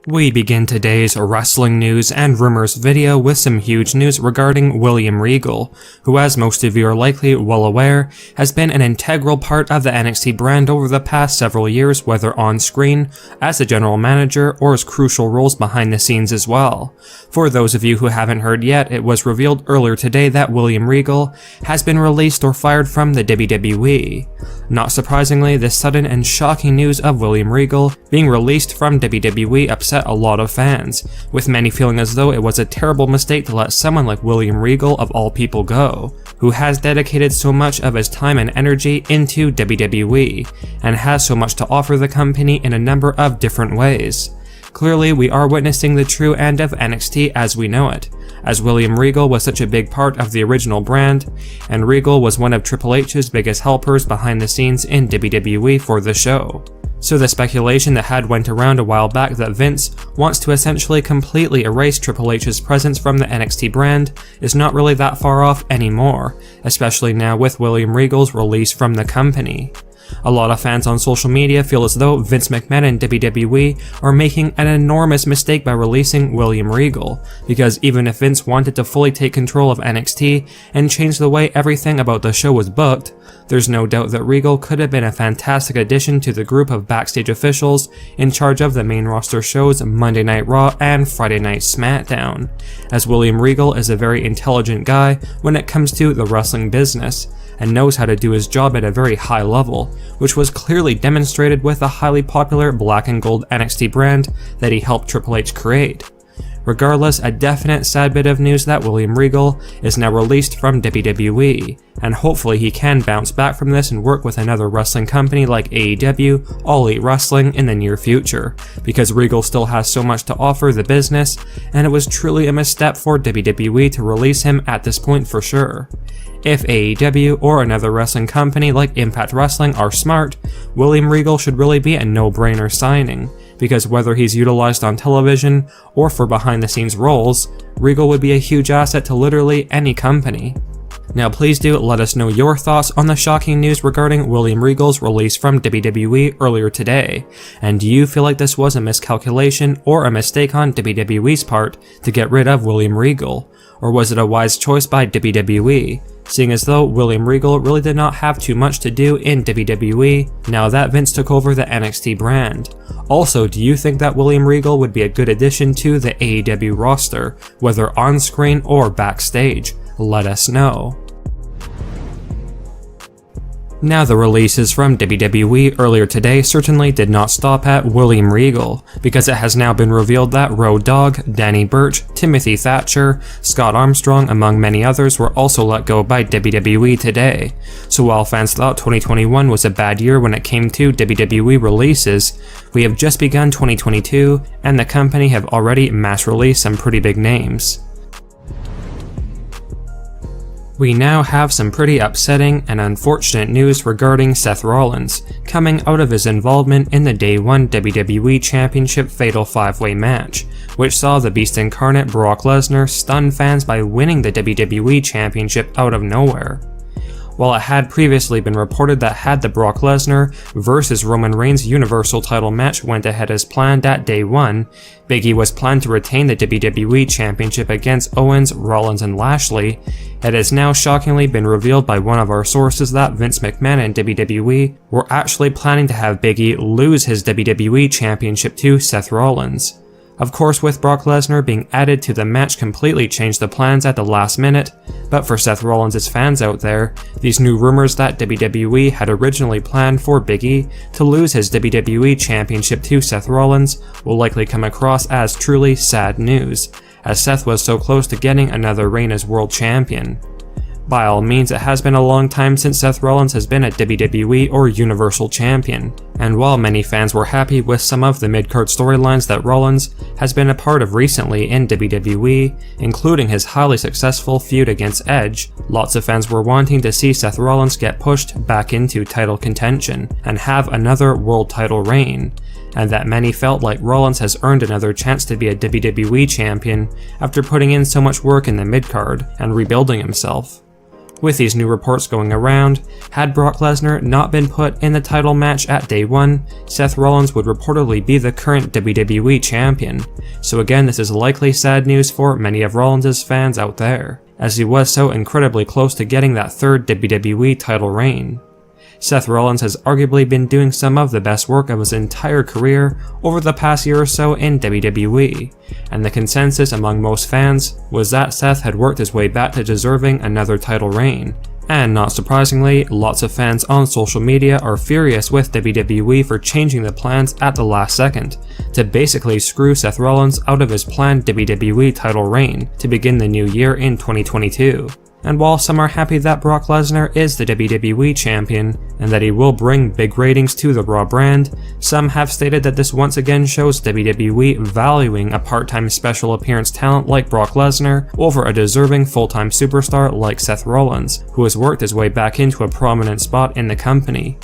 We begin today's wrestling news and rumors video with some huge news regarding William Regal, who, as most of you are likely well aware, has been an integral part of the NXT brand over the past several years, whether on screen, as a general manager, or as crucial roles behind the scenes as well. For those of you who haven't heard yet, it was revealed earlier today that William Regal has been released or fired from the WWE. Not surprisingly, this sudden and shocking news of William Regal being released from WWE upset a lot of fans, with many feeling as though it was a terrible mistake to let someone like William Regal of all people go, who has dedicated so much of his time and energy into WWE, and has so much to offer the company in a number of different ways. Clearly, we are witnessing the true end of NXT as we know it, as William Regal was such a big part of the original brand, and Regal was one of Triple H's biggest helpers behind the scenes in WWE for the show. So the speculation that had went around a while back that Vince wants to essentially completely erase Triple H's presence from the NXT brand is not really that far off anymore, especially now with William Regal's release from the company. A lot of fans on social media feel as though Vince McMahon and WWE are making an enormous mistake by releasing William Regal, because even if Vince wanted to fully take control of NXT and change the way everything about the show was booked, there's no doubt that Regal could have been a fantastic addition to the group of backstage officials in charge of the main roster shows Monday Night Raw and Friday Night SmackDown, as William Regal is a very intelligent guy when it comes to the wrestling business, and knows how to do his job at a very high level, which was clearly demonstrated with the highly popular black and gold NXT brand that he helped Triple H create. Regardless, a definite sad bit of news that William Regal is now released from WWE, and hopefully he can bounce back from this and work with another wrestling company like AEW, All Elite Wrestling in the near future, because Regal still has so much to offer the business, and it was truly a misstep for WWE to release him at this point for sure. If AEW or another wrestling company like Impact Wrestling are smart, William Regal should really be a no-brainer signing, because whether he's utilized on television or for behind-the-scenes roles, Regal would be a huge asset to literally any company. Now please do let us know your thoughts on the shocking news regarding William Regal's release from WWE earlier today, and do you feel like this was a miscalculation or a mistake on WWE's part to get rid of William Regal, or was it a wise choice by WWE, seeing as though William Regal really did not have too much to do in WWE now that Vince took over the NXT brand? Also, do you think that William Regal would be a good addition to the AEW roster, whether on screen or backstage? Let us know. Now, the releases from WWE earlier today certainly did not stop at William Regal, because it has now been revealed that Road Dogg, Danny Burch, Timothy Thatcher, Scott Armstrong, among many others, were also let go by WWE today. So while fans thought 2021 was a bad year when it came to WWE releases, we have just begun 2022, and the company have already mass released some pretty big names. We now have some pretty upsetting and unfortunate news regarding Seth Rollins, coming out of his involvement in the Day 1 WWE Championship Fatal 5-Way match, which saw the Beast Incarnate Brock Lesnar stun fans by winning the WWE Championship out of nowhere. While it had previously been reported that had the Brock Lesnar vs Roman Reigns Universal title match went ahead as planned at Day 1, Big E was planned to retain the WWE Championship against Owens, Rollins, and Lashley, it has now shockingly been revealed by one of our sources that Vince McMahon and WWE were actually planning to have Big E lose his WWE Championship to Seth Rollins. Of course, with Brock Lesnar being added to the match completely changed the plans at the last minute, but for Seth Rollins' fans out there, these new rumors that WWE had originally planned for Big E to lose his WWE Championship to Seth Rollins will likely come across as truly sad news, as Seth was so close to getting another reign as world champion. By all means, it has been a long time since Seth Rollins has been a WWE or Universal Champion, and while many fans were happy with some of the mid-card storylines that Rollins has been a part of recently in WWE, including his highly successful feud against Edge, lots of fans were wanting to see Seth Rollins get pushed back into title contention and have another world title reign, and that many felt like Rollins has earned another chance to be a WWE champion after putting in so much work in the mid-card and rebuilding himself. With these new reports going around, had Brock Lesnar not been put in the title match at day 1, Seth Rollins would reportedly be the current WWE champion. So again, this is likely sad news for many of Rollins' fans out there, as he was so incredibly close to getting that third WWE title reign. Seth Rollins has arguably been doing some of the best work of his entire career over the past year or so in WWE, and the consensus among most fans was that Seth had worked his way back to deserving another title reign. And not surprisingly, lots of fans on social media are furious with WWE for changing the plans at the last second, to basically screw Seth Rollins out of his planned WWE title reign to begin the new year in 2022. And while some are happy that Brock Lesnar is the WWE champion, and that he will bring big ratings to the Raw brand, some have stated that this once again shows WWE valuing a part-time special appearance talent like Brock Lesnar over a deserving full-time superstar like Seth Rollins, who has worked his way back into a prominent spot in the company.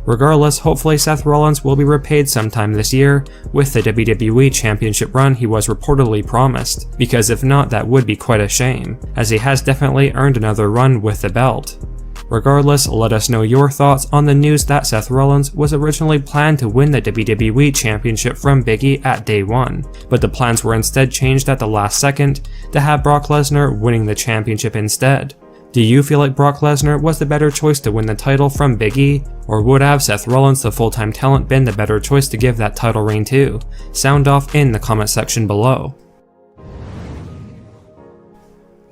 Regardless, hopefully Seth Rollins will be repaid sometime this year with the WWE Championship run he was reportedly promised, because if not, that would be quite a shame, as he has definitely earned another run with the belt. Regardless, let us know your thoughts on the news that Seth Rollins was originally planned to win the WWE Championship from Big E at day 1, but the plans were instead changed at the last second to have Brock Lesnar winning the championship instead. Do you feel like Brock Lesnar was the better choice to win the title from Big E, or would have Seth Rollins, the full-time talent, been the better choice to give that title reign to? Sound off in the comment section below.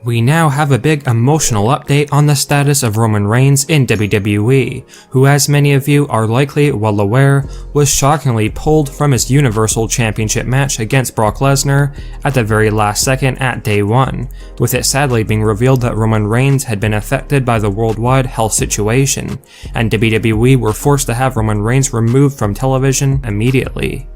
We now have a big emotional update on the status of Roman Reigns in WWE, who, as many of you are likely well aware, was shockingly pulled from his Universal Championship match against Brock Lesnar at the very last second at day 1, with it sadly being revealed that Roman Reigns had been affected by the worldwide health situation, and WWE were forced to have Roman Reigns removed from television immediately.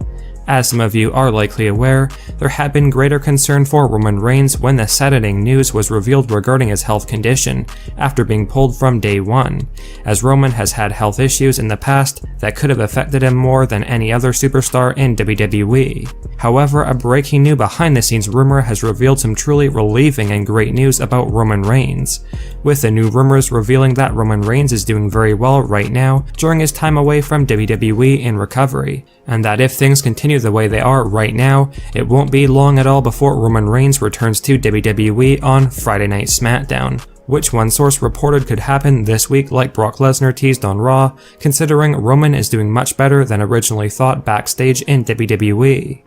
As some of you are likely aware, there had been greater concern for Roman Reigns when the saddening news was revealed regarding his health condition after being pulled from day 1, as Roman has had health issues in the past that could have affected him more than any other superstar in WWE. However, a breaking new behind-the-scenes rumor has revealed some truly relieving and great news about Roman Reigns, with the new rumors revealing that Roman Reigns is doing very well right now during his time away from WWE in recovery, and that if things continue the way they are right now, it won't be long at all before Roman Reigns returns to WWE on Friday Night SmackDown, which one source reported could happen this week like Brock Lesnar teased on Raw, considering Roman is doing much better than originally thought backstage in WWE.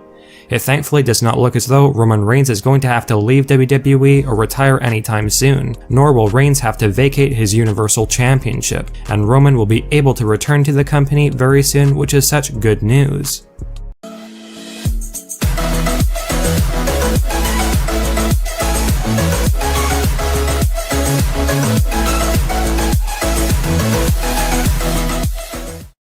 It thankfully does not look as though Roman Reigns is going to have to leave WWE or retire anytime soon, nor will Reigns have to vacate his Universal Championship, and Roman will be able to return to the company very soon, which is such good news.